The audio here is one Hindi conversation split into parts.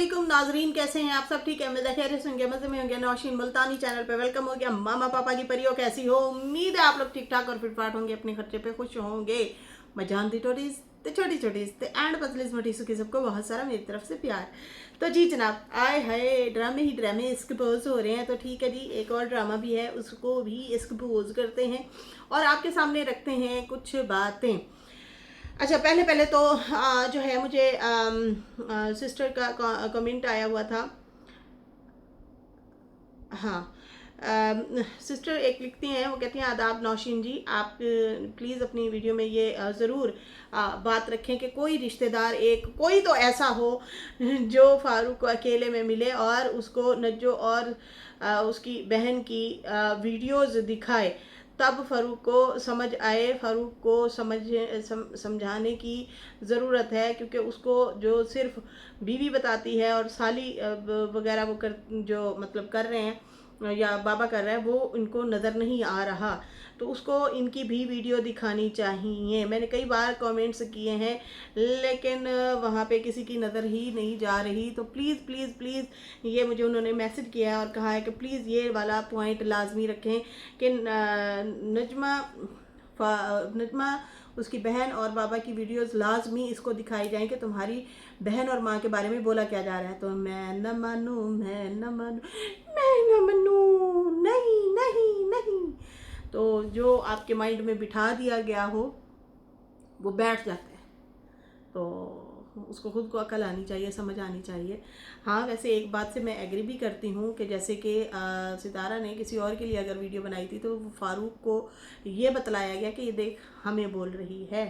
वालेकुम नाजरीन, कैसे हैं आप सब? ठीक है, मैं खैर से होंगे, मजे में होंगे। नौशीन मुल्तानी चैनल पे वेलकम हो गया। मामा पापा की परियो कैसी हो? उम्मीद है आप लोग ठीक ठाक और फिट फाट होंगे, अपने खर्चे पे खुश होंगे। मैं जानती टोटीज तो छोटी छोटी एंड पतली मोटी सुखी सबको बहुत सारा मेरी तरफ से प्यार। तो जी जनाब, आए हाय ड्रामे ही ड्रामे एक्सपोज हो रहे हैं। तो ठीक है जी, एक और ड्रामा भी है, उसको भी एक्सपोज करते हैं और आपके सामने रखते हैं कुछ बातें। अच्छा, पहले पहले तो जो है मुझे सिस्टर का कमेंट आया हुआ था। हाँ, सिस्टर एक लिखती हैं, वो कहती हैं आदाब नौशीन जी, आप प्लीज़ अपनी वीडियो में ये ज़रूर बात रखें कि कोई रिश्तेदार एक कोई तो ऐसा हो जो फारूक को अकेले में मिले और उसको नज्जो और उसकी बहन की वीडियोज़ दिखाए, तब फ़ारूक को समझ आए। फ़ारूक को समझाने की ज़रूरत है, क्योंकि उसको जो सिर्फ बीवी बताती है और साली वगैरह वो कर जो मतलब कर रहे हैं या बाबा कर रहा है, वो इनको नज़र नहीं आ रहा। तो उसको इनकी भी वीडियो दिखानी चाहिए। मैंने कई बार कमेंट्स किए हैं, लेकिन वहाँ पे किसी की नज़र ही नहीं जा रही। तो प्लीज़ प्लीज़ प्लीज़ ये मुझे उन्होंने मैसेज किया है और कहा है कि प्लीज़ ये वाला पॉइंट लाजमी रखें कि नजमा उसकी बहन और बाबा की वीडियोस लाजमी इसको दिखाई जाएं कि तुम्हारी बहन और माँ के बारे में बोला क्या जा रहा है। तो मैं न मानूं, मैं न मानूं, मैं न मानूं, नहीं नहीं नहीं। तो जो आपके माइंड में बिठा दिया गया हो वो बैठ जाता है। तो उसको खुद को अकल आनी चाहिए, समझ आनी चाहिए। हाँ, वैसे एक बात से मैं एग्री भी करती हूँ कि जैसे कि सितारा ने किसी और के लिए अगर वीडियो बनाई थी तो फारूक को ये बतलाया गया कि ये देख हमें बोल रही है,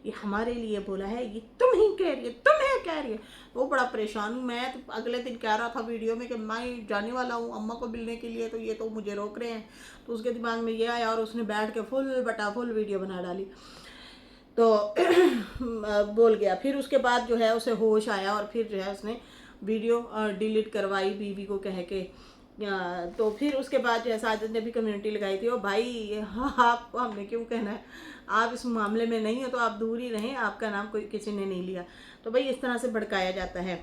ये हमारे लिए बोला है, ये तुम ही कह रही है, तुम्हें कह रही है। वो बड़ा परेशान हूँ मैं। तो अगले दिन कह रहा था वीडियो में कि मैं जाने वाला हूँ अम्मा को मिलने के लिए, तो ये तो मुझे रोक रहे हैं। तो उसके दिमाग में ये आया और उसने बैठ के फुल वीडियो बना डाली। तो बोल गया। फिर उसके बाद जो है उसे होश आया और फिर जो है उसने वीडियो डिलीट करवाई बीवी को कह के। तो फिर उसके बाद जो है साजिद ने भी कम्युनिटी लगाई थी, और भाई हाँ, आपको हमने क्यों कहना है, आप इस मामले में नहीं हो तो आप दूर ही रहें, आपका नाम कोई किसी ने नहीं लिया। तो भाई इस तरह से भड़काया जाता है।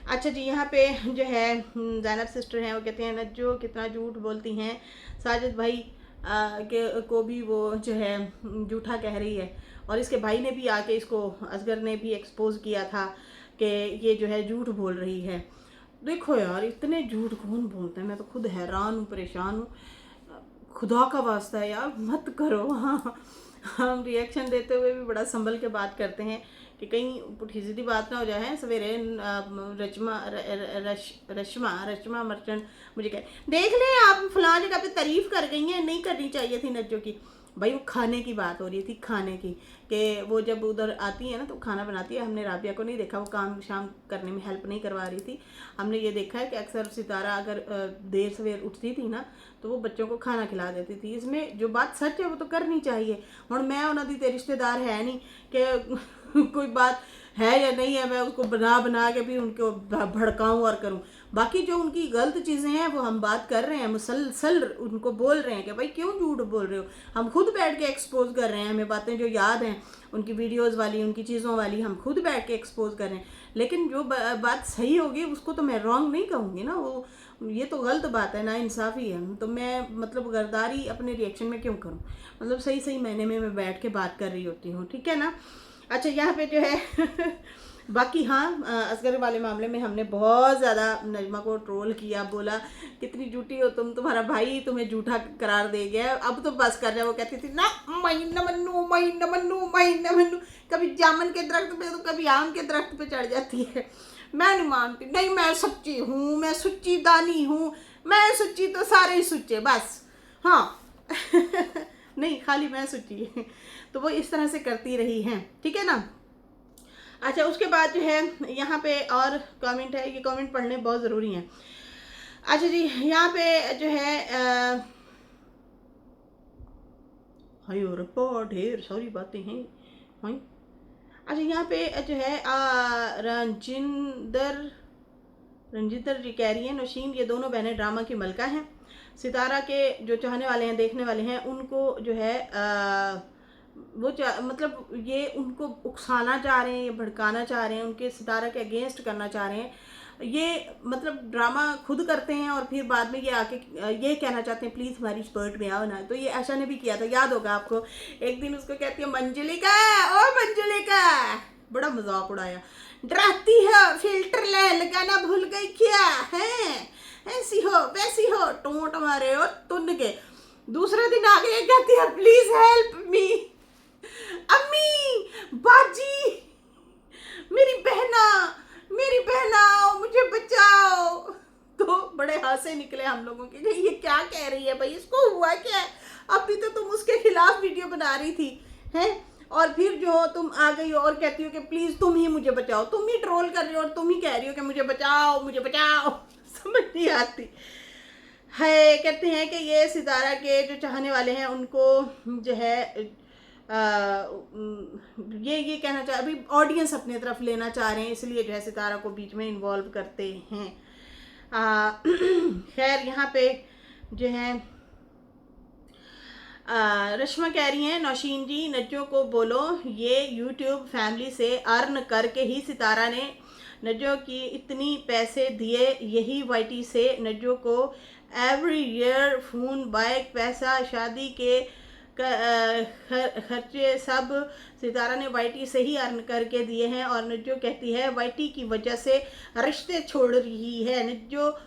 अच्छा जी, यहाँ पे जो है ज़ैनब सिस्टर हैं, वो कहते हैं नज्जो कितना झूठ बोलती हैं, साजिद भाई के को भी वो जो है झूठा कह रही है। और इसके भाई ने भी आके इसको, असगर ने भी एक्सपोज किया था कि ये जो है झूठ बोल रही है। देखो यार, इतने झूठ कौन बोलता है? मैं तो खुद हैरान हूँ, परेशान हूँ। खुदा का वास्ता है यार, मत करो। हाँ, हम रिएक्शन देते हुए भी बड़ा संभल के बात करते हैं कि कहीं पुठी सीधी बात ना हो जाए। सवेरे रश्मा रश्मा मर्चेंट मुझे कहे देख लें आप फलां जगह पे तारीफ कर गई हैं, नहीं करनी चाहिए थी नज्जो की। भाई वो खाने की बात हो रही थी, खाने की, कि वो जब उधर आती है ना तो खाना बनाती है। हमने राबिया को नहीं देखा, वो काम शाम करने में हेल्प नहीं करवा रही थी। हमने ये देखा है कि अक्सर सितारा अगर देर सवेर उठती थी ना तो वो बच्चों को खाना खिला देती थी। इसमें जो बात सच है वो तो करनी चाहिए। और मैं उन्होंने ते रिश्तेदार है नहीं कि कोई बात है या नहीं है मैं उसको बना बना के भी उनको भड़काऊं और करूं। बाकी जो उनकी गलत चीज़ें हैं वो हम बात कर रहे हैं, मुसलसल उनको बोल रहे हैं कि भाई क्यों झूठ बोल रहे हो। हम खुद बैठ के एक्सपोज कर रहे हैं, हमें बातें जो याद हैं उनकी वीडियोस वाली, उनकी चीज़ों वाली, हम खुद बैठ के एक्सपोज कर रहे हैं। लेकिन जो बात सही होगी उसको तो मैं रॉन्ग नहीं कहूँगी ना, वो ये तो गलत बात है, ना इंसाफ़ी है। तो मैं मतलब गरदारी अपने रिएक्शन में क्यों करूँ? मतलब सही सही महीने में मैं बैठ के बात कर रही होती हूँ, ठीक है ना। अच्छा, यहाँ पे जो है बाकी हाँ, असगर वाले मामले में हमने बहुत ज़्यादा नजमा को ट्रोल किया, बोला कितनी झूठी हो तुम, तुम्हारा भाई तुम्हें झूठा करार दे गया, अब तो बस कर जाए। वो कहती थी ना मैं न मन्नू, मैं न मन्नू, मैं न मन्नू। कभी जामुन के दरख्त पे तो कभी आम के दरख्त पे चढ़ जाती है। मैं नहीं मानती, नहीं मैं सच्ची हूँ, मैं सच्ची दानी हूँ, मैं सच्ची तो सारे ही सच्चे बस। हाँ नहीं, खाली मैं सच्ची। तो वो इस तरह से करती रही हैं, ठीक है ना। अच्छा, उसके बाद जो है यहाँ पे और कमेंट है, ये कमेंट पढ़ने बहुत ज़रूरी हैं। अच्छा जी, यहाँ पे जो है हाय और ढेर सारी बातें हैं। हाय, अच्छा यहाँ पे जो है रंजिंदर जी कह रही हैं नौशीन ये दोनों बहनें ड्रामा की मलका हैं। सितारा के जो चाहने वाले हैं, देखने वाले हैं, उनको जो है मतलब ये उनको उकसाना चाह रहे हैं, ये भड़काना चाह रहे हैं, उनके सितारा के अगेंस्ट करना चाह रहे हैं। ये मतलब ड्रामा खुद करते हैं और फिर बाद में ये आके ये कहना चाहते हैं प्लीज़ हमारी स्पर्ट में आओ ना। तो ये आशा ने भी किया था, याद होगा आपको। एक दिन उसको कहती है मंजुलिका, ओ मंजुलिका, बड़ा मजाक उड़ाया, डराती है, फिल्टर लगाना भूल गई क्या है, ऐसी हो वैसी हो, टोंट मारे और तुन के। दूसरे दिन आ गए, कहती है प्लीज हेल्प मी, अम्मी, बाजी, मेरी बहना आओ, मुझे बचाओ। तो बड़े हंसे निकले हम लोगों के, ये क्या कह रही है भाई, इसको हुआ क्या है? अभी तो तुम उसके खिलाफ वीडियो बना रही थी, हैं? और फिर जो तुम आ गई हो और कहती हो कि प्लीज तुम ही मुझे बचाओ, तुम ही ट्रोल कर रही हो और तुम ही कह रही हो कि मुझे बचाओ मुझे बचाओ। समझ नहीं आती है। कहते हैं कि ये सितारा के जो चाहने वाले हैं उनको जो है ये कहना चाह, अभी ऑडियंस अपने तरफ लेना चाह रहे हैं, इसलिए जो है सितारा को बीच में इन्वॉल्व करते हैं। खैर यहाँ पे जो है रश्मा कह रही हैं नौशीन जी नज्जो को बोलो ये यूट्यूब फैमिली से अर्न करके ही सितारा ने नज्जो की इतनी पैसे दिए, यही वाईटी से नज्जो को एवरी ईयर फोन बाइक पैसा शादी के खर्चे सब सितारा ने वाईटी से ही अर्न करके दिए हैं। और नज्जो कहती है वाईटी की वजह से रिश्ते छोड़ रही है, नज्जो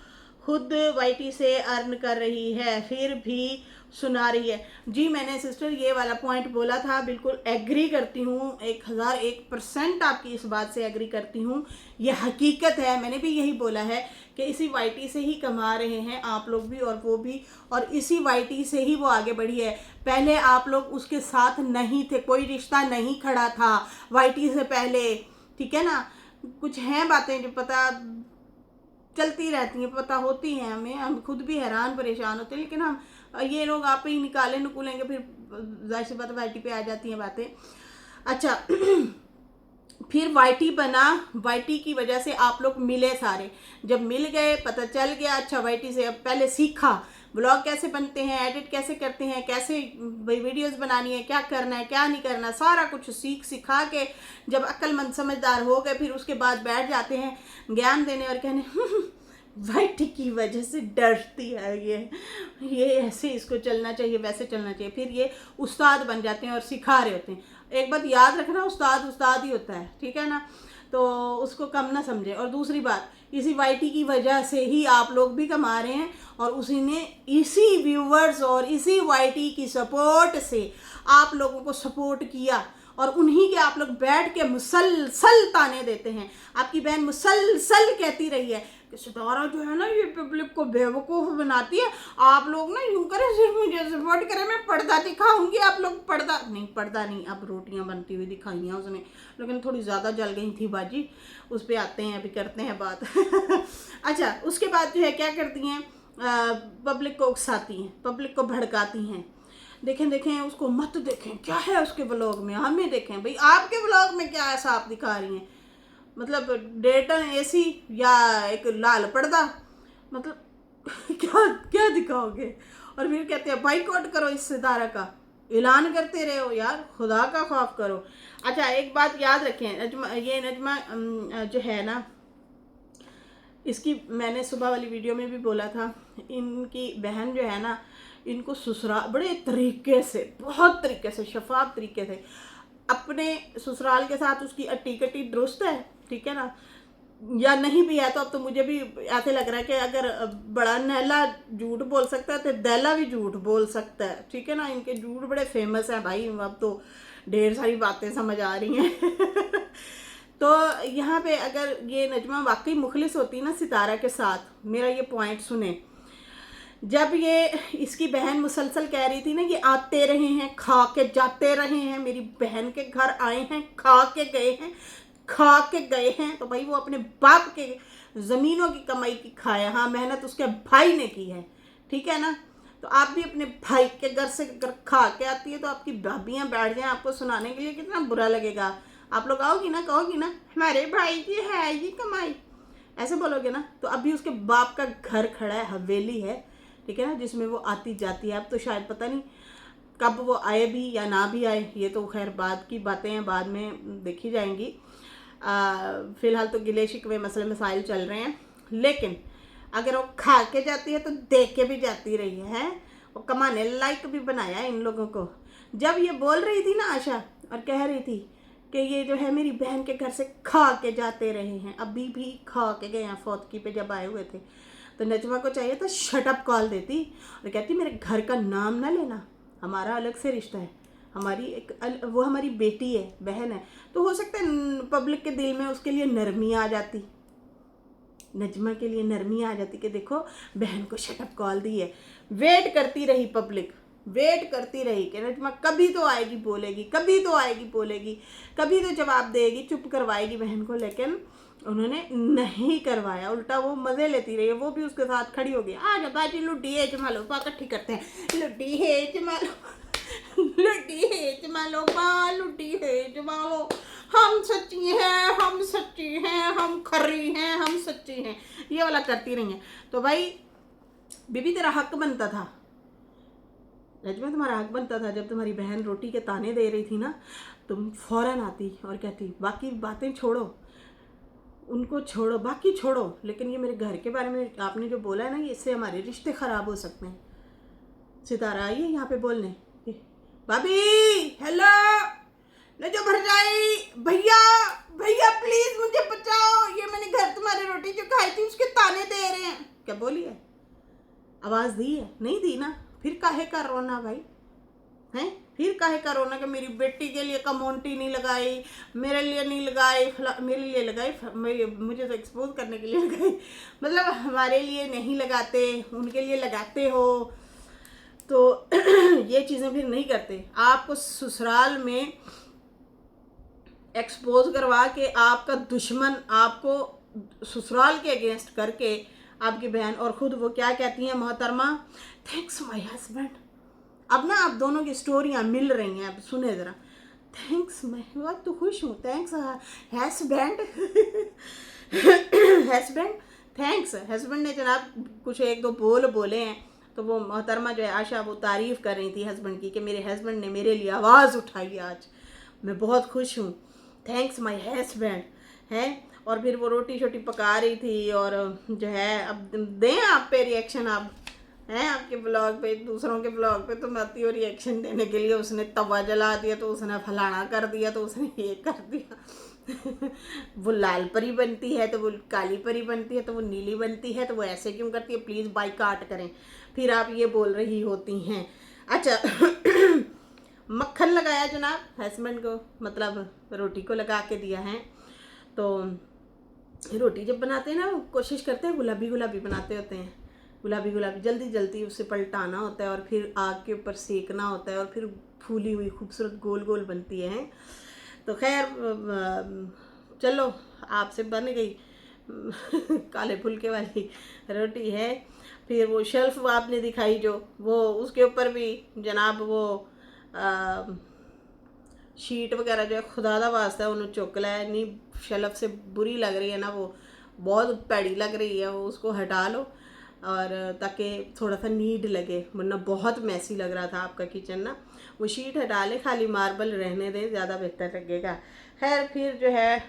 खुद वाईटी से अर्न कर रही है फिर भी सुना रही है। जी मैंने सिस्टर ये वाला पॉइंट बोला था, बिल्कुल एग्री करती हूँ, 1001% आपकी इस बात से एग्री करती हूँ, ये हकीकत है। मैंने भी यही बोला है कि इसी वाईटी से ही कमा रहे हैं आप लोग भी और वो भी, और इसी वाईटी से ही वो आगे बढ़ी है। पहले आप लोग उसके साथ नहीं थे, कोई रिश्ता नहीं खड़ा था वाईटी से पहले, ठीक है ना। कुछ हैं बातें जो पता चलती रहती हैं, पता होती हैं हमें, हम खुद भी हैरान परेशान होते हैं, लेकिन हम ये लोग आप ही निकाले निकलेंगे, फिर जाहिर सी बात वाईटी पे आ जाती हैं बातें। अच्छा फिर वाईटी बना, वाईटी की वजह से आप लोग मिले सारे, जब मिल गए पता चल गया, अच्छा वाईटी से अब पहले सीखा ब्लॉग कैसे बनते हैं, एडिट कैसे करते हैं, कैसे वीडियोस बनानी है, क्या करना है क्या नहीं करना, सारा कुछ सिखा के जब अक्लमंद समझदार हो गए, फिर उसके बाद बैठ जाते हैं ज्ञान देने और कहने वाईटी की वजह से डरती है ये ऐसे इसको चलना चाहिए वैसे चलना चाहिए। फिर ये उस्ताद बन जाते हैं और सिखा रहे होते हैं। एक बात याद रखना, उस्ताद उस्ताद ही होता है, ठीक है ना, तो उसको कम ना समझे। और दूसरी बात, इसी वाईटी की वजह से ही आप लोग भी कमा रहे हैं और उसी ने इसी व्यूवर्स और इसी वाईटी की सपोर्ट से आप लोगों को सपोर्ट किया और उन्हीं के आप लोग बैठ के मुसलसल ताने देते हैं। आपकी बहन मुसलसल कहती रही है कि सितारा जो है ना ये पब्लिक को बेवकूफ़ बनाती है, आप लोग ना यूँ करें सिर्फ मुझे सपोर्ट करें, मैं पर्दा दिखाऊंगी, आप लोग पर्दा नहीं, अब रोटियां बनती हुई दिखाई हैं उसने, लेकिन थोड़ी ज़्यादा जल गई थी बाजी, उस पर आते हैं, अभी करते हैं बात। अच्छा उसके बाद जो है क्या करती हैं, पब्लिक को उकसाती हैं, पब्लिक को भड़काती हैं। देखें उसको मत देखें, क्या है उसके ब्लॉग में, हमें देखें भाई आपके ब्लॉग में क्या ऐसा आप दिखा रही हैं, मतलब डेटन एसी या एक लाल पर्दा, मतलब क्या दिखाओगे। और फिर कहते हैं बाइकआउट करो इस सितारा का, ऐलान करते रहे हो यार, खुदा का खौफ करो। अच्छा एक बात याद रखें, नजमा जो है ना, इसकी मैंने सुबह वाली वीडियो में भी बोला था, इनकी बहन जो है ना, इनको ससुराल बड़े तरीके से, बहुत तरीके से, शफाफ तरीके से अपने ससुराल के साथ उसकी अट्टी कट्टी दुरुस्त है, ठीक है ना, या नहीं भी है तो अब तो मुझे भी ऐसे लग रहा है कि अगर बड़ा नैला झूठ बोल सकता है तो दैला भी झूठ बोल सकता है, ठीक है ना। इनके झूठ बड़े फेमस हैं भाई, अब तो ढेर सारी बातें समझ आ रही हैं। तो यहाँ पे अगर ये नजमा वाकई मुखलिस होती ना सितारा के साथ, मेरा ये पॉइंट सुने, जब ये इसकी बहन मुसलसल कह रही थी ना कि आते रहे हैं खा के जाते रहे हैं, मेरी बहन के घर आए हैं खा के गए हैं, खा के गए हैं, तो भाई वो अपने बाप के ज़मीनों की कमाई की खाया, हाँ मेहनत उसके भाई ने की है, ठीक है ना। तो आप भी अपने भाई के घर से अगर खा के आती है तो आपकी भाभियाँ बैठ जाएं आपको सुनाने के लिए, कितना बुरा लगेगा। आप लोग आओगी ना, कहोगी ना हमारे भाई की है ये कमाई, ऐसे बोलोगे ना। तो अभी उसके बाप का घर खड़ा है, हवेली है, ठीक है ना, जिसमें वो आती जाती है। अब तो शायद पता नहीं कब वो आए भी या ना भी आए ये तो खैर बाद की बातें हैं, बाद में देखी जाएंगी। फ़िलहाल तो गिले शिकवे मसले मसाइल चल रहे हैं, लेकिन अगर वो खा के जाती है तो देख के भी जाती रही है। वो कमाने लायक भी बनाया है इन लोगों को। जब ये बोल रही थी ना आशा, और कह रही थी कि ये जो है मेरी बहन के घर से खा के जाते रहे हैं, अभी भी खा के गए हैं फौतकी पे जब आए हुए थे, तो नजमा को चाहिए था शटअप कॉल देती और कहती मेरे घर का नाम ना लेना, हमारा अलग से रिश्ता है, हमारी वो हमारी बेटी है, बहन है। तो हो सकता है पब्लिक के दिल में उसके लिए नरमी आ जाती, नजमा के लिए नरमी आ जाती कि देखो बहन को शटअप कॉल दी है। वेट करती रही पब्लिक, वेट करती रही कि नजमा कभी तो आएगी बोलेगी, कभी तो आएगी बोलेगी, कभी तो जवाब देगी, चुप करवाएगी बहन को, लेकिन उन्होंने नहीं करवाया। उल्टा वो मज़े लेती रही, वो भी उसके साथ खड़ी हो गई। आ जा बाजी लुड्डी है जमा लो, इकट्ठी करते हैं, लुड्डी है जमा लो, लुड्डी है जमा लो, लुड्डी है जमा लो, हम सच्ची हैं, हम सच्ची हैं, हम खरी हैं, हम सच्ची हैं, ये वाला करती रही हैं। तो भाई बीबी तेरा हक बनता था, नजमा तुम्हारा हक बनता था। जब तुम्हारी बहन रोटी के ताने दे रही थी ना, तुम फौरन आती और कहती बाकी बातें छोड़ो, उनको छोड़ो, बाकी छोड़ो, लेकिन ये मेरे घर के बारे में आपने जो बोला है ना, इससे हमारे रिश्ते ख़राब हो सकते हैं। सितारा आई है यहाँ पे बोलने, भाभी हेलो, न जो भर जाई, भैया भैया प्लीज मुझे बचाओ, ये मैंने घर तुम्हारी रोटी जो खाई थी उसके ताने दे रहे हैं। क्या बोली है? आवाज़ दी है? नहीं दी ना, फिर काहे का रोना भाई, हैं? फिर काहे का रोना कि मेरी बेटी के लिए कमोंटी नहीं लगाई, मेरे लिए नहीं लगाई, मेरे लिए लगाई, मुझे तो एक्सपोज करने के लिए लगाई, मतलब हमारे लिए नहीं लगाते, उनके लिए लगाते हो, तो ये चीज़ें फिर नहीं करते। आपको ससुराल में एक्सपोज करवा के आपका दुश्मन आपको ससुराल के अगेंस्ट करके आपकी बहन, और ख़ुद वो क्या कहती हैं मोहतरमा, थैंक्स माय हस्बैंड। अब ना आप दोनों की स्टोरियाँ मिल रही हैं, अब सुने ज़रा। थैंक्स मैं बहुत तो खुश हूँ, thanks husband, husband thanks. Husband ने जनाब कुछ एक दो बोले हैं, तो वो मोहतरमा जो है आशा, वो तारीफ़ कर रही थी हस्बैंड की कि मेरे हस्बैंड ने मेरे लिए आवाज़ उठाई आज, मैं बहुत खुश हूँ, थैंक्स माय हस्बैंड है। और फिर वो रोटी शोटी पका रही थी, और जो है अब दें आप पे रिएक्शन, आप हैं आपके ब्लॉग पे, दूसरों के ब्लॉग पे तो मैं आती हूँ रिएक्शन देने के लिए, उसने तवा जला दिया तो उसने फलाना कर दिया तो उसने ये कर दिया वो लाल परी बनती है तो वो काली परी बनती है, तो वो नीली बनती है तो वो ऐसे क्यों करती है, प्लीज़ बाइकाट करें। फिर आप ये बोल रही होती हैं। अच्छा मक्खन लगाया जनाब हस्बैंड को, मतलब रोटी को लगा के दिया है। तो रोटी जब बनाते हैं ना, वो कोशिश करते हैं गुलाबी गुलाबी बनाते होते हैं, गुलाबी गुलाबी जल्दी जल्दी उसे पलटाना होता है, और फिर आग के ऊपर सेकना होता है, और फिर फूली हुई खूबसूरत गोल गोल बनती है। तो खैर चलो आपसे बन गई काले फुलके वाली रोटी है। फिर वो शेल्फ आपने दिखाई जो, वो उसके ऊपर भी जनाब वो शीट वगैरह जो है खुदादा वास्ता है उन्होंने चुकला है, नहीं शेल्फ से बुरी लग रही है ना, वो बहुत पैड़ी लग रही है, वो उसको हटा लो, और ताकि थोड़ा सा नीट लगे, वरना बहुत मैसी लग रहा था आपका किचन ना। वो शीट हटा ले, खाली मार्बल रहने दे, ज़्यादा बेहतर लगेगा। खैर फिर जो है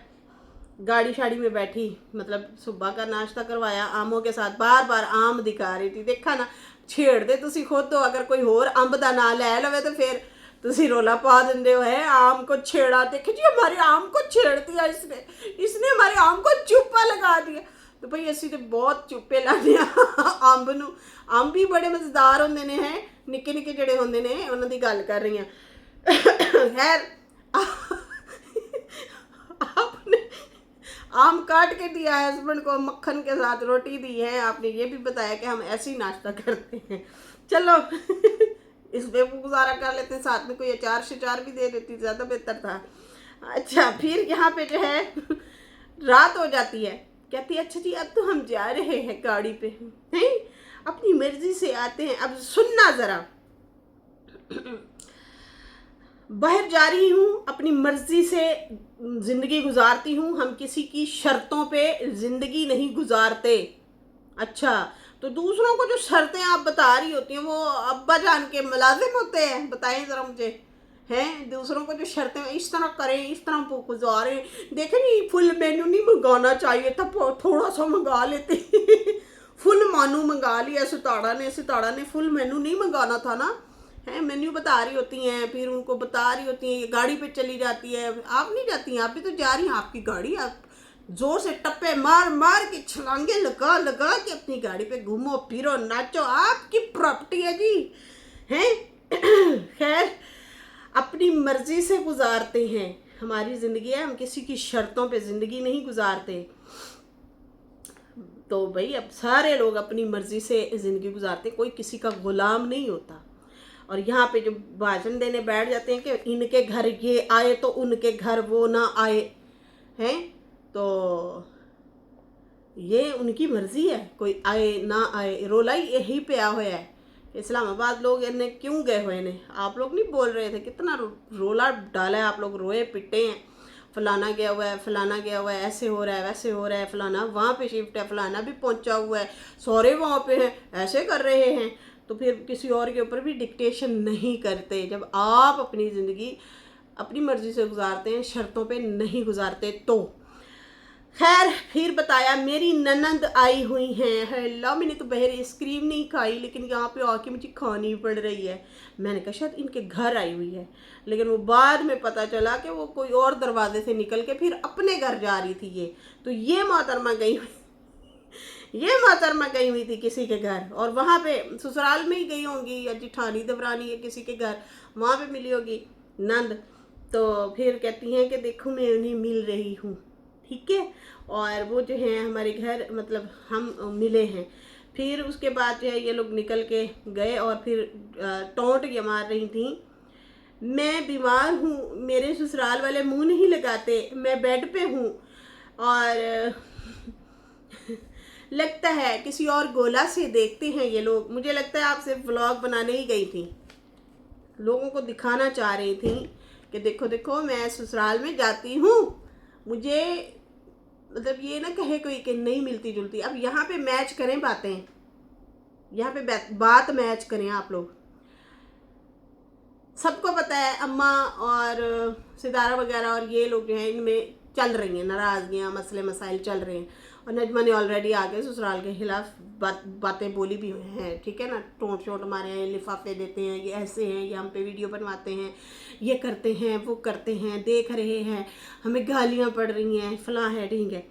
गाड़ी शाड़ी में बैठी, मतलब सुबह का नाश्ता करवाया आमों के साथ, बार बार आम दिखा रही थी, देखा ना छेड़ दे तुसी खुद तो, अगर कोई होर अंब दा ना लै लवे तो फिर तुसी रोला पा देंदे हो, है आम को छेड़ा, देखिए जी हमारे आम को छेड़ दिया इसने हमारे आम को चुप्पा लगा दिया। तो भाई असी तो बहुत चुप्पे लाने अंब नूं, अंब भी बड़े मज़ेदार होंदे ने, हैं निक्के निक्के जड़े होंदे ने, उन्हां दी गल कर रही हैं। खैर आपने आम काट के दिया है हस्बैंड को, मक्खन के साथ रोटी दी है, आपने ये भी बताया कि हम ऐसे ही नाश्ता करते हैं। चलो इस पे गुजारा कर लेते हैं, साथ में कोई अचार शचार भी दे देती, ज़्यादा बेहतर था। अच्छा फिर यहाँ पे जो है रात हो जाती है, कहती है अच्छा जी अब तो हम जा रहे हैं गाड़ी पे, हैं अपनी मर्जी से आते हैं। अब सुनना ज़रा, बाहर जा रही हूँ, अपनी मर्जी से ज़िंदगी गुजारती हूँ, हम किसी की शर्तों पे ज़िंदगी नहीं गुजारते। अच्छा तो दूसरों को जो शर्तें आप बता रही होती हैं वो अब्बा जान के मुलाजिम होते हैं, बताएं ज़रा मुझे। हैं दूसरों को जो शर्तें इस तरह करें, इस तरह गुजारें, देखें नहीं फुल मेन्यू नहीं मंगाना चाहिए था, थोड़ा सा मंगा लेते फुल मानू मंगा लिया सिताड़ा ने फुल मेन्यू नहीं मंगाना था ना। है मेन्यू बता रही होती हैं, फिर उनको बता रही होती हैं, ये गाड़ी पे चली जाती है, आप नहीं जाती हैं, आप भी तो जा रही हैं, आपकी गाड़ी, आप जोर से टप्पे मार मार के छलांगे लगा लगा के अपनी गाड़ी पे घूमो फिरो नाचो, आपकी प्रॉपर्टी है जी। हैं खैर अपनी मर्जी से गुजारते हैं हमारी ज़िंदगी है, हम किसी की शर्तों पे ज़िंदगी नहीं गुजारते। तो भाई अब सारे लोग अपनी मर्जी से ज़िंदगी गुजारते, कोई किसी का गुलाम नहीं होता। और यहाँ पे जो भाषण देने बैठ जाते हैं कि इनके घर ये आए तो उनके घर वो ना आए, हैं तो ये उनकी मर्जी है, कोई आए ना आए। रोला ही यही पे आ हुआ है, इस्लामाबाद लोग इन्हें क्यों गए हुए ने, आप लोग नहीं बोल रहे थे, कितना रोला डाला है, आप लोग रोए पिटे हैं, फलाना गया हुआ है, फलाना गया हुआ है, ऐसे हो रहा है वैसे हो रहा है, फलाना वहाँ पे शिफ्ट है, फलाना भी पहुँचा हुआ है, सौरे वहाँ पे हैं, ऐसे कर रहे हैं। तो फिर किसी और के ऊपर भी डिक्टेशन नहीं करते। जब आप अपनी ज़िंदगी अपनी मर्ज़ी से गुजारते हैं, शर्तों पे नहीं गुजारते तो। खैर फिर बताया मेरी ननंद आई हुई हैं, हेल्ला मैंने तो बहर आइसक्रीम नहीं खाई लेकिन यहाँ पे आके मुझे खानी पड़ रही है। मैंने कहा शायद इनके घर आई हुई है, लेकिन वो बाद में पता चला कि वो कोई और दरवाजे से निकल के फिर अपने घर जा रही थी। ये तो ये मोहतरमा गई हुई थी किसी के घर, और वहाँ पे ससुराल में ही गई होंगी या जिठानी दवरानी या किसी के घर, वहाँ पे मिली होगी नंद। तो फिर कहती हैं कि देखो मैं उन्हें मिल रही हूँ, ठीक है, और वो जो है हमारे घर मतलब हम मिले हैं। फिर उसके बाद जो है ये लोग निकल के गए और फिर टोंट ये मार रही थी, मैं बीमार हूँ, मेरे ससुराल वाले मुंह नहीं लगाते, मैं बेड पे हूँ, और लगता है किसी और गोला से देखते हैं ये लोग। मुझे लगता है आप सिर्फ व्लॉग बनाने ही गई थी, लोगों को दिखाना चाह रही थी कि देखो देखो मैं ससुराल में जाती हूँ, मुझे मतलब ये ना कहे कोई कि नहीं मिलती जुलती। अब यहाँ पे मैच करें बातें, यहाँ पे बात मैच करें आप लोग। सबको पता है अम्मा और सितारा वगैरह और ये लोग जो हैं इनमें चल रही हैं नाराज़गियाँ, मसले मसाइल चल रहे हैं, और नजमा ने ऑलरेडी आके ससुराल के खिलाफ बातें बोली भी हुई हैं, ठीक है ना, टोंट शोट मारे हैं, लिफाफे देते हैं, ये ऐसे हैं, ये हम पे वीडियो बनवाते हैं, ये करते हैं वो करते हैं, देख रहे हैं, हमें गालियाँ पड़ रही हैं, फलां है ठीक है।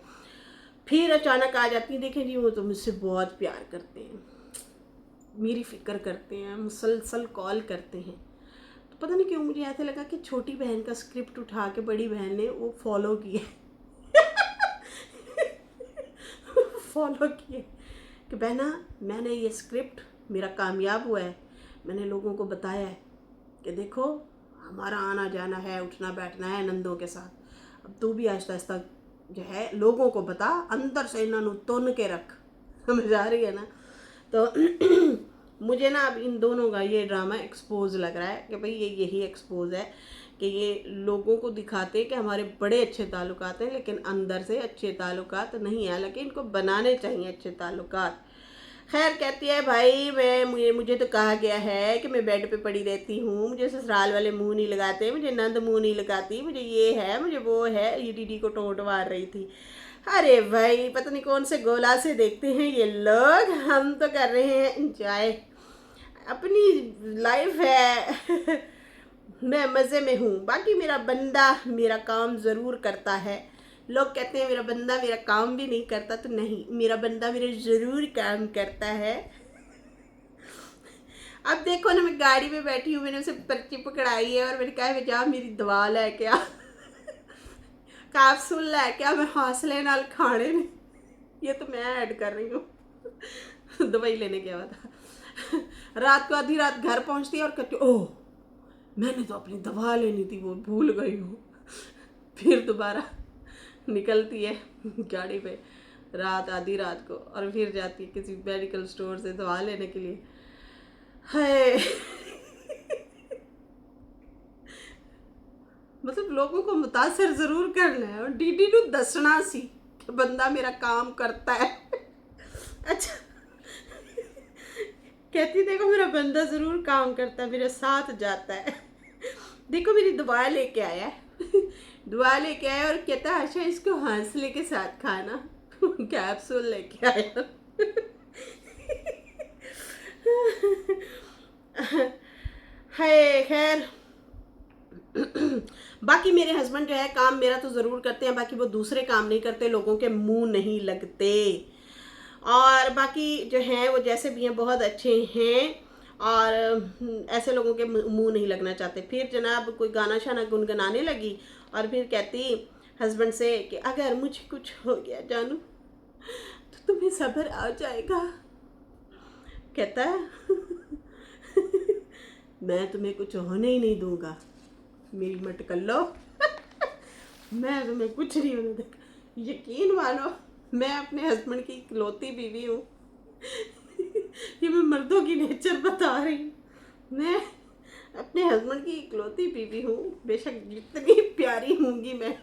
फिर अचानक आ जाती है, देखें जी वो तो मुझसे बहुत प्यार करते हैं, मेरी फिक्र करते हैं, मुसलसल कॉल करते हैं। तो पता नहीं क्यों मुझे ऐसे लगा कि छोटी बहन का स्क्रिप्ट उठा के बड़ी बहन ने वो फॉलो किया कि बहना मैंने ये स्क्रिप्ट मेरा कामयाब हुआ है, मैंने लोगों को बताया है कि देखो हमारा आना जाना है, उठना बैठना है नंदों के साथ, अब तू भी आहिस्ता आहिस्ता जो है लोगों को बता, अंदर से इन्होंने तुन के रख, समझ आ रही है ना। तो मुझे ना अब इन दोनों का ये ड्रामा एक्सपोज लग रहा है कि भाई ये यही एक्सपोज है कि ये लोगों को दिखाते कि हमारे बड़े अच्छे ताल्लुकात हैं, लेकिन अंदर से अच्छे ताल्लुकात नहीं है, लेकिन इनको बनाने चाहिए अच्छे ताल्लुकात। खैर कहती है भाई मुझे तो कहा गया है कि मैं बेड पे पड़ी रहती हूँ, मुझे ससुराल वाले मुंह नहीं लगाते, मुझे नंद मुंह नहीं लगाती, मुझे ये है मुझे वो है। ये दीदी को टोंट मार रही थी। अरे भाई पता नहीं कौन से गोला से देखते हैं ये लोग, हम तो कर रहे हैं एंजॉय, अपनी लाइफ है मैं मज़े में हूँ, बाकी मेरा बंदा मेरा काम ज़रूर करता है। लोग कहते हैं मेरा बंदा मेरा काम भी नहीं करता, तो नहीं, मेरा बंदा मेरे ज़रूर काम करता है। अब देखो ना मैं गाड़ी में बैठी हूँ, मैंने उसे पर्ची पकड़ाई है और मैंने कहा है जा मेरी दवा लै के आ कैप्सूल लै के आ, मैं हौसले नाल खाने ने, ये तो मैं ऐड कर रही हूँ दवाई लेने गया हुआ था रात को आधी रात घर पहुँचती है और कहती ओह मैंने तो अपनी दवा लेनी थी वो भूल गई हूँ। फिर दोबारा निकलती है गाड़ी पे रात आधी रात को और फिर जाती है किसी मेडिकल स्टोर से दवा लेने के लिए। है मतलब लोगों को मुतासर ज़रूर करना है और डीडी नू दसना सी कि बंदा मेरा काम करता है। अच्छा कहती देखो मेरा बंदा ज़रूर काम करता है, मेरे साथ जाता है। देखो मेरी दुआ लेके आया है। दुआ लेके आया और कहता है अच्छा इसको हौसले के साथ खाना। कैप्सूल लेके आया। है खैर। बाकी मेरे हस्बैंड जो है काम मेरा तो ज़रूर करते हैं, बाकी वो दूसरे काम नहीं करते, लोगों के मुंह नहीं लगते। और बाकी जो हैं वो जैसे भी हैं बहुत अच्छे हैं और ऐसे लोगों के मुंह नहीं लगना चाहते। फिर जनाब कोई गाना शाना गुनगुनाने लगी और फिर कहती हस्बैंड से कि अगर मुझे कुछ हो गया जानू तो तुम्हें सब्र आ जाएगा। कहता है मैं तुम्हें कुछ होने ही नहीं दूंगा, मेरी मत कर लो। मैं तुम्हें कुछ नहीं होने दूंगा। यकीन मानो मैं अपने हस्बैंड की इकलौती बीवी हूँ। ये मैं मर्दों की नेचर बता रही हूँ। मैं अपने हस्बैंड की इकलौती बीवी हूँ, बेशक जितनी प्यारी होंगी मैं,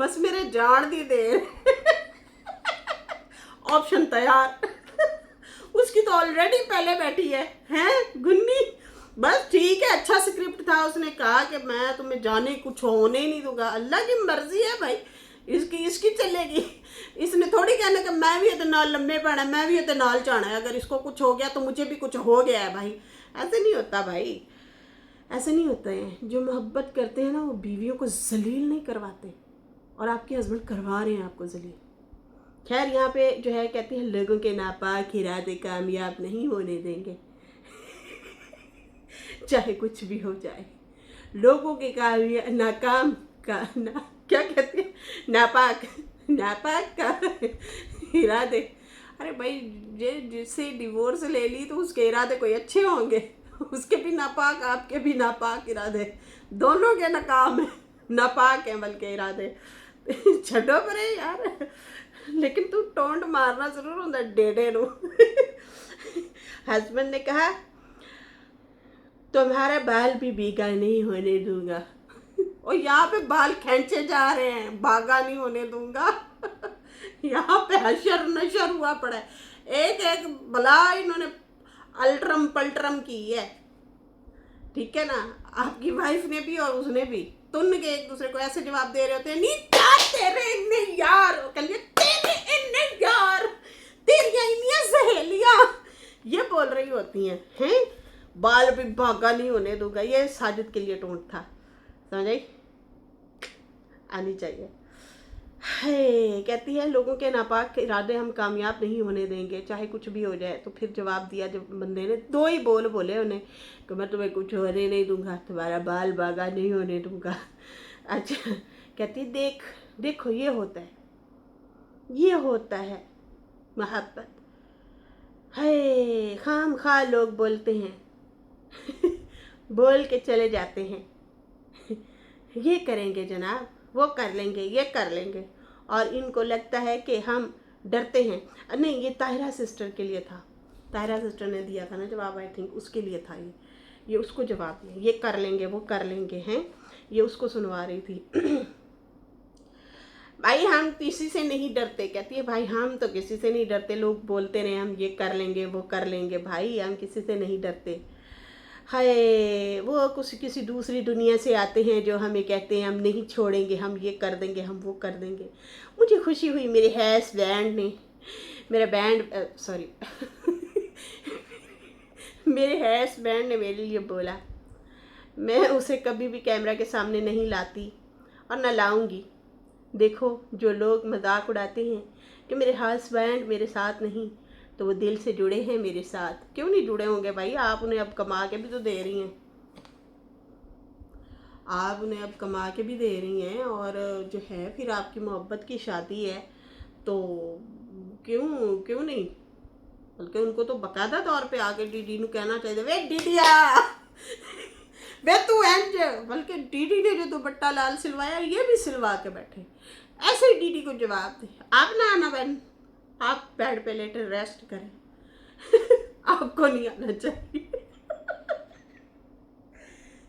बस मेरे जान दी देर। ऑप्शन तैयार। उसकी तो ऑलरेडी पहले बैठी है हैं गुन्नी। बस ठीक है, अच्छा स्क्रिप्ट था, उसने कहा कि मैं तुम्हें जाने कुछ होने ही नहीं दूंगा। अल्लाह की मर्जी है भाई, इसकी चलेगी। इसने थोड़ी कहना कि मैं भी ये नाल लम्बे पड़ा, मैं भी ये नाल जाना है, अगर इसको कुछ हो गया तो मुझे भी कुछ हो गया है। भाई ऐसे नहीं होता, भाई ऐसे नहीं होता है। जो मोहब्बत करते हैं ना वो बीवियों को जलील नहीं करवाते, और आपके हस्बैंड करवा रहे हैं आपको जलील। खैर यहाँ पे जो है कहती है लोगों के नापाक इरादे कामयाब नहीं होने देंगे। चाहे कुछ भी हो जाए, लोगों के नाकाम का क्या कहते हैं, नापाक का इरादे। अरे भाई जिससे डिवोर्स ले ली तो उसके इरादे कोई अच्छे होंगे? उसके भी नापाक, आपके भी नापाक इरादे, दोनों के नाकाम है, नापाक है बल्कि इरादे। छड़ो परे यार, लेकिन तू टोंड मारना जरूर होता डेडे नू। हस्बैंड ने कहा तुम्हारा बाल भी भीगा नहीं होने दूंगा। और यहाँ पे बाल खींचे जा रहे हैं, भागा नहीं होने दूंगा। यहाँ पे हशर नशर हुआ पड़ा है, एक एक भला इन्होंने अल्ट्रम पल्ट्रम की है। ठीक है ना, आपकी वाइफ ने भी और उसने भी तुन के एक दूसरे को ऐसे जवाब दे रहे होते हैं, नहीं तेरे इन्ने यार, तेरे इन्ने यार, तेरिया इन्नियां सहेलियां, ये बोल रही होती हैं। बाल भी भागा नहीं होने दूंगा, ये साजिद के लिए टोंट था, समझ आई? आनी चाहिए। है कहती है लोगों के नापाक इरादे हम कामयाब नहीं होने देंगे, चाहे कुछ भी हो जाए। तो फिर जवाब दिया जब बंदे ने, दो ही बोले उन्हें कि मैं तुम्हें कुछ होने नहीं दूंगा, तुम्हारा बाल बागा नहीं होने दूंगा। अच्छा कहती देखो ये होता है मोहब्बत। है खाम खा लोग बोलते हैं। बोल के चले जाते हैं, ये करेंगे जनाब, वो कर लेंगे, ये कर लेंगे, और इनको लगता है कि हम डरते हैं। नहीं, ये ताहिरा सिस्टर के लिए था, ताहिरा सिस्टर ने दिया था ना जवाब, आई थिंक उसके लिए था ये उसको जवाब दिया, ये कर लेंगे वो कर लेंगे हैं, ये उसको सुनवा रही थी। भाई हम किसी से नहीं डरते, कहती है भाई हम तो किसी से नहीं डरते, लोग बोलते रहे हम ये कर लेंगे वो कर लेंगे, भाई हम किसी से नहीं डरते। हाय वो कुछ किसी दूसरी दुनिया से आते हैं जो हमें कहते हैं हम नहीं छोड़ेंगे, हम ये कर देंगे, हम वो कर देंगे। मुझे खुशी हुई मेरे हैस बैंड ने, मेरा बैंड सॉरी मेरे हैस बैंड ने मेरे लिए बोला। मैं उसे कभी भी कैमरा के सामने नहीं लाती और न लाऊंगी। देखो जो लोग मजाक उड़ाते हैं कि मेरे हस्बैंड मेरे साथ नहीं, तो वो दिल से जुड़े हैं मेरे साथ। क्यों नहीं जुड़े होंगे भाई, आप उन्हें अब कमा के भी तो दे रही हैं, आप उन्हें अब कमा के भी दे रही हैं, और जो है फिर आपकी मोहब्बत की शादी है तो क्यों नहीं, बल्कि उनको तो बकायदा तौर पे आके डीडी नू कहना चाहिए, वे डीडिया वे तू इंज, बल्कि डीडी ने जो दुपट्टा लाल सिलवाया ये भी सिलवा के बैठे, ऐसे ही डीडी को जवाब दे, आप ना आना बहन, आप बेड पे लेटे रेस्ट करें। आपको नहीं आना चाहिए।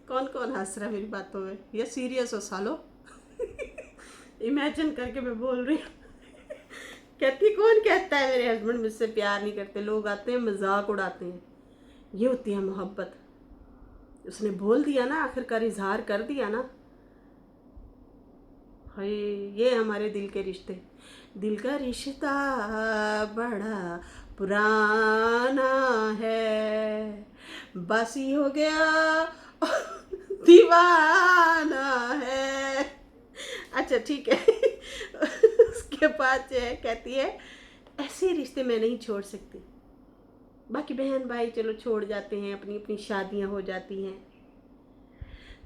कौन कौन हंस रहा है मेरी बातों में, ये सीरियस हो सालो? इमेजिन करके मैं बोल रही हूँ। कहती कौन कहता है मेरे हस्बैंड मुझसे प्यार नहीं करते, लोग आते हैं मजाक उड़ाते हैं, ये होती है मोहब्बत। उसने बोल दिया ना, आखिरकार इजहार कर दिया ना। हाय, ये हमारे दिल के रिश्ते। दिल का रिश्ता बड़ा पुराना है, बासी हो गया दीवाना है। अच्छा ठीक है। उसके बाद जो है कहती है ऐसे रिश्ते मैं नहीं छोड़ सकती। बाकी बहन भाई चलो छोड़ जाते हैं, अपनी अपनी शादियां हो जाती हैं,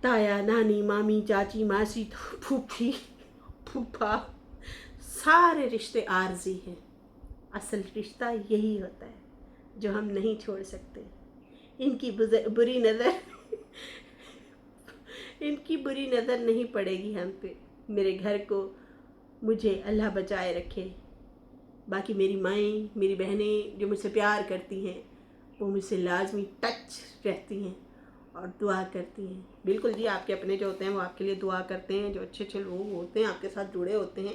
ताया नानी मामी चाची मासी फूफी फूफा, सारे रिश्ते आर्जी हैं। असल रिश्ता यही होता है जो हम नहीं छोड़ सकते। इनकी बुरी नज़र इनकी बुरी नज़र नहीं पड़ेगी हम पे। मेरे घर को मुझे अल्लाह बचाए रखे। बाकी मेरी माएँ मेरी बहनें जो मुझसे प्यार करती हैं वो मुझसे लाजमी टच रहती हैं और दुआ करती हैं। बिल्कुल जी, आपके अपने जो होते हैं वो आपके लिए दुआ करते हैं, जो अच्छे अच्छे लोग होते हैं आपके साथ जुड़े होते हैं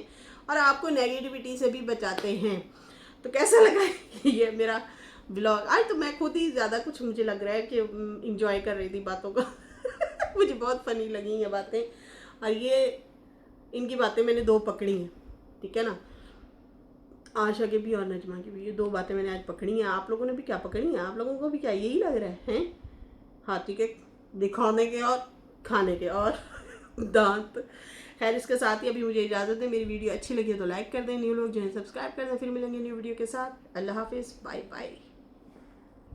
और आपको नेगेटिविटी से भी बचाते हैं। तो कैसा लगा ये मेरा ब्लॉग? आज तो मैं खुद ही ज़्यादा कुछ मुझे लग रहा है कि इंजॉय कर रही थी बातों का। मुझे बहुत फ़नी लगी ये बातें, और ये इनकी बातें मैंने दो पकड़ी हैं, ठीक है ना। आशा की भी और नजमा की भी, ये दो बातें मैंने आज पकड़ी हैं। आप लोगों ने भी क्या पकड़ी हैं? आप लोगों को भी क्या यही लग रहा है? हाथी के दिखाने के और खाने के और दांत। खैर, इसके साथ ही अभी मुझे इजाज़त है। मेरी वीडियो अच्छी लगी है तो लाइक कर दें, न्यू लोग जो है सब्सक्राइब कर दें। फिर मिलेंगे न्यू वीडियो के साथ। अल्लाह हाफिज़, बाय बाय।